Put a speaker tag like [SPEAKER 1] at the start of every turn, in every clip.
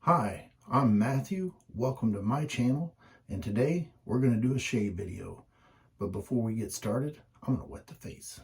[SPEAKER 1] Hi, I'm Matthew. Welcome to my channel, and today we're going to do a shave video. But before we get started, I'm going to wet the face.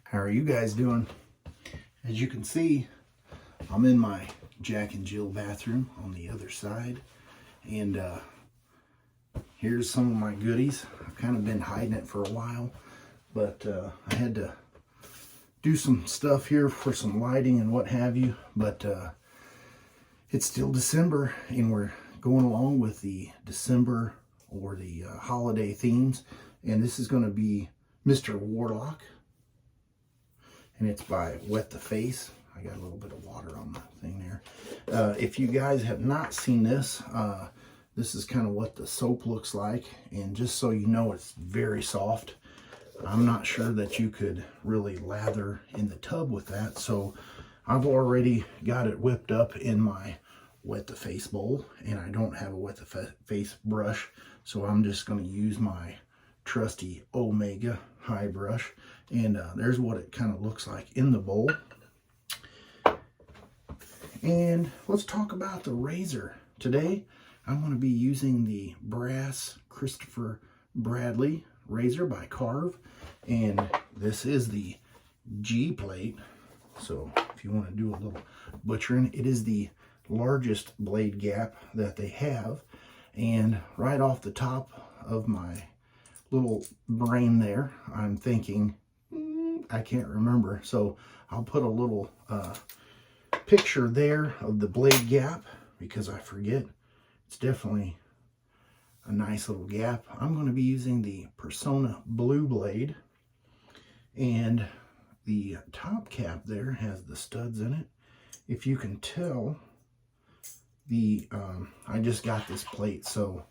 [SPEAKER 1] How are you guys doing? As you can see, I'm in my Jack and Jill bathroom on the other side, and here's some of my goodies. I've kind of been hiding it for a while, but I had to do some stuff here for some lighting and what have you, but it's still December and we're going along with the December or the holiday themes, and this is going to be Mr. Warlock, and it's by Wet the Face. I got a little bit of water on the thing there. If you guys have not seen this, this is kind of what the soap looks like. And just so you know, it's very soft. I'm not sure that you could really lather in the tub with that. So I've already got it whipped up in my Wet the Face bowl. And I don't have a Wet the Face brush. So I'm just going to use my trusty Omega high brush. And there's what it kind of looks like in the bowl. And let's talk about the razor. Today, I'm going to be using the brass Christopher Bradley razor by Karve. And this is the G plate. So if you want to do a little butchering, it is the largest blade gap that they have. And right off the top of my little brain there, I'm thinking, I can't remember. So I'll put a little picture there of the blade gap because I forget. It's definitely a nice little gap. I'm going to be using the Personna blue blade, and the top cap there has the studs in it. If you can tell, I just got this plate, so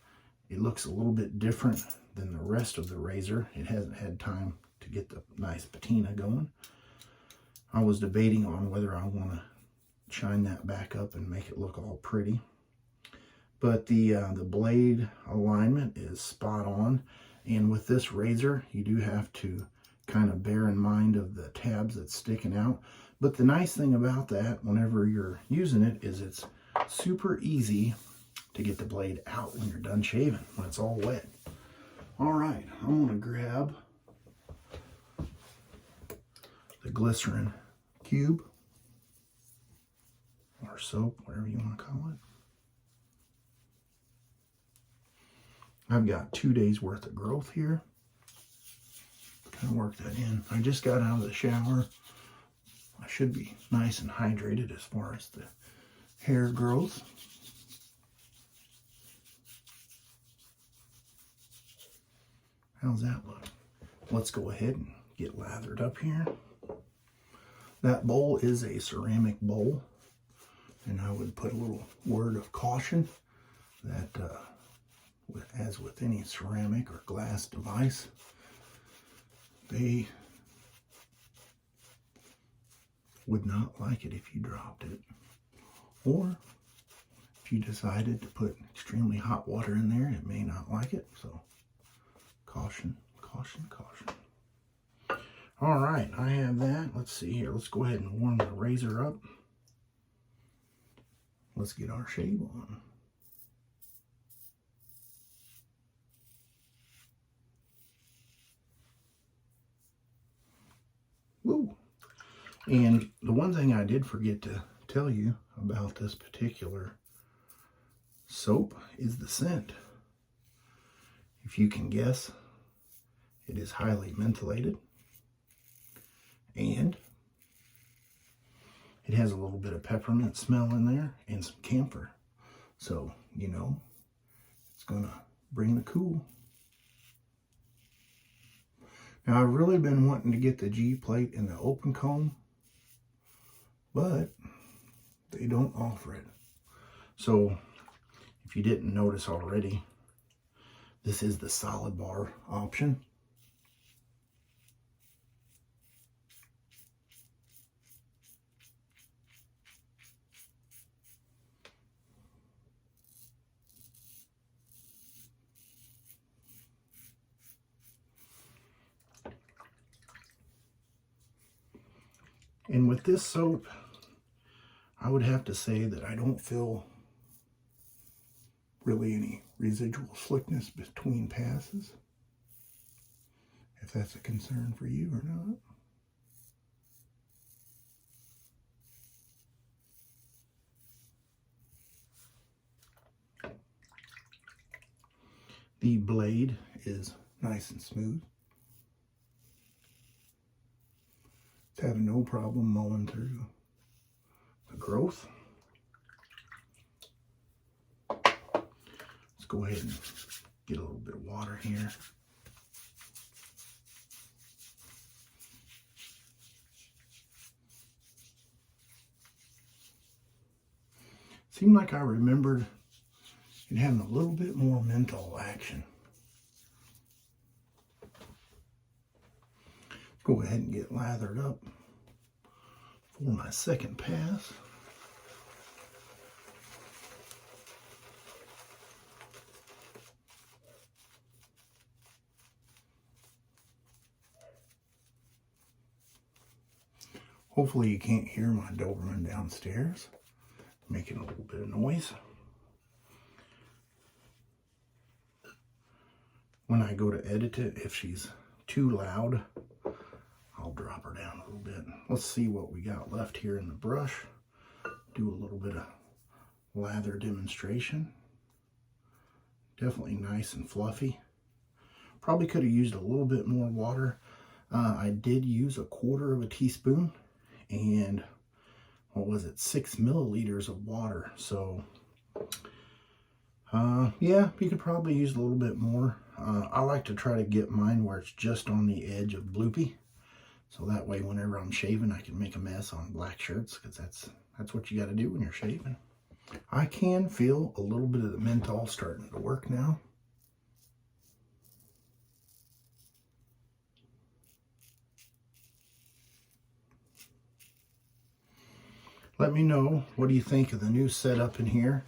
[SPEAKER 1] it looks a little bit different than the rest of the razor. It hasn't had time to get the nice patina going. I was debating on whether I want to shine that back up and make it look all pretty, but the blade alignment is spot on. And with this razor, you do have to kind of bear in mind of the tabs that's sticking out. But the nice thing about that, whenever you're using it, is it's super easy to get the blade out when you're done shaving, when it's all wet. All right, I'm going to grab the glycerin cube, or soap, whatever you want to call it. I've got 2 days worth of growth here. Kind of work that in. I just got out of the shower. I should be nice and hydrated as far as the hair growth. How's that look? Let's go ahead and get lathered up here. That bowl is a ceramic bowl. And I would put a little word of caution that, as with any ceramic or glass device, they would not like it if you dropped it. Or if you decided to put extremely hot water in there, it may not like it. So caution, caution, caution. All right, I have that. Let's see here. Let's go ahead and warm the razor up. Let's get our shave on. Woo! And the one thing I did forget to tell you about this particular soap is the scent. If you can guess, it is highly mentholated, and it has a little bit of peppermint smell in there and some camphor. So, you know, it's going to bring the cool. Now, I've really been wanting to get the G plate in the open comb, but they don't offer it. So, if you didn't notice already, this is the solid bar option. And with this soap, I would have to say that I don't feel really any residual slickness between passes. If that's a concern for you or not. The blade is nice and smooth. It's having no problem mowing through the growth. Let's go ahead and get a little bit of water here. Seemed like I remembered it having a little bit more menthol action. Go ahead and get lathered up for my second pass. Hopefully you can't hear my Doberman downstairs making a little bit of noise. When I go to edit it, if she's too loud, I'll drop her down a little bit. Let's see what we got left here in the brush. Do a little bit of lather demonstration. Definitely nice and fluffy. Probably could have used a little bit more water. I did use 1/4 teaspoon and what was it, 6 milliliters of water. So yeah, you could probably use a little bit more. I like to try to get mine where it's just on the edge of bloopy. So that way, whenever I'm shaving, I can make a mess on black shirts, because that's what you got to do when you're shaving. I can feel a little bit of the menthol starting to work now. Let me know, what do you think of the new setup in here?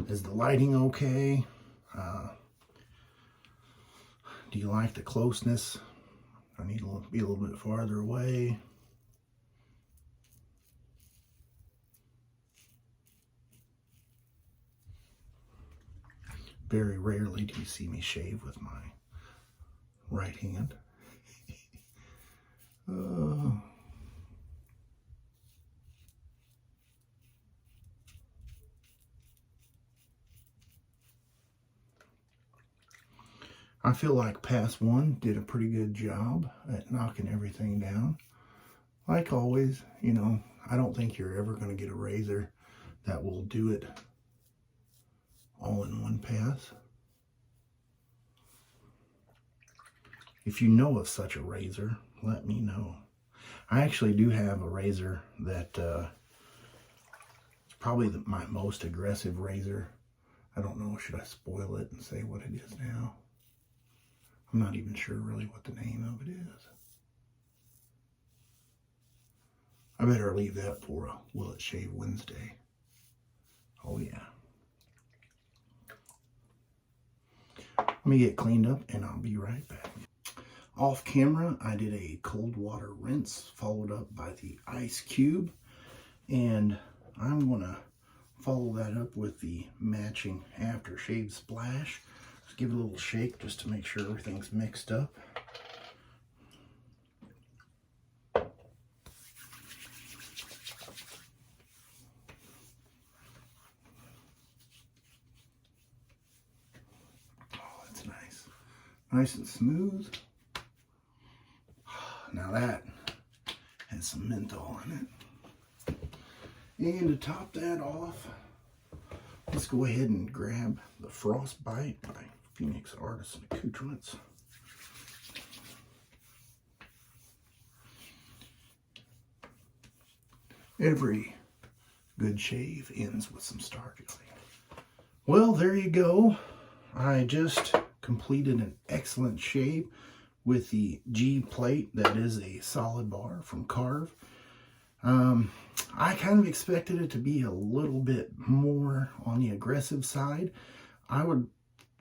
[SPEAKER 1] Is the lighting okay? Do you like the closeness? I need to be a little bit farther away. Very rarely do you see me shave with my right hand. I feel like pass one did a pretty good job at knocking everything down. Like always, you know, I don't think you're ever going to get a razor that will do it all in one pass. If you know of such a razor, let me know. I actually do have a razor that it's probably my most aggressive razor. I don't know, should I spoil it and say what it is now? I'm not even sure really what the name of it is. I better leave that for a Will It Shave Wednesday. Oh yeah. Let me get cleaned up and I'll be right back. Off camera, I did a cold water rinse followed up by the ice cube. And I'm gonna follow that up with the matching aftershave splash. Just give it a little shake just to make sure everything's mixed up. Oh, that's nice. Nice and smooth. Now that has some menthol in it. And to top that off, let's go ahead and grab the Frostbite by Phoenix Artisan Accoutrements. Every good shave ends with some starchy. Well, there you go. I just completed an excellent shave with the G plate that is a solid bar from Karve. I kind of expected it to be a little bit more on the aggressive side. I would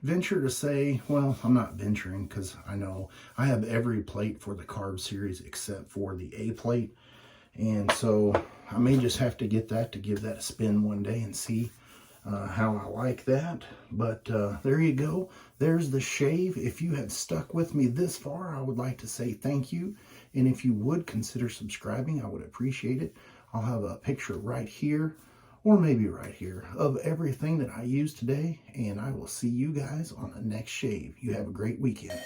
[SPEAKER 1] venture to say, well, I'm not venturing because I know I have every plate for the Karve series except for the A plate. And so I may just have to get that to give that a spin one day and see how I like that. But there you go. There's the shave. If you have stuck with me this far, I would like to say thank you. And if you would consider subscribing, I would appreciate it. I'll have a picture right here, or maybe right here, of everything that I used today. And I will see you guys on the next shave. You have a great weekend.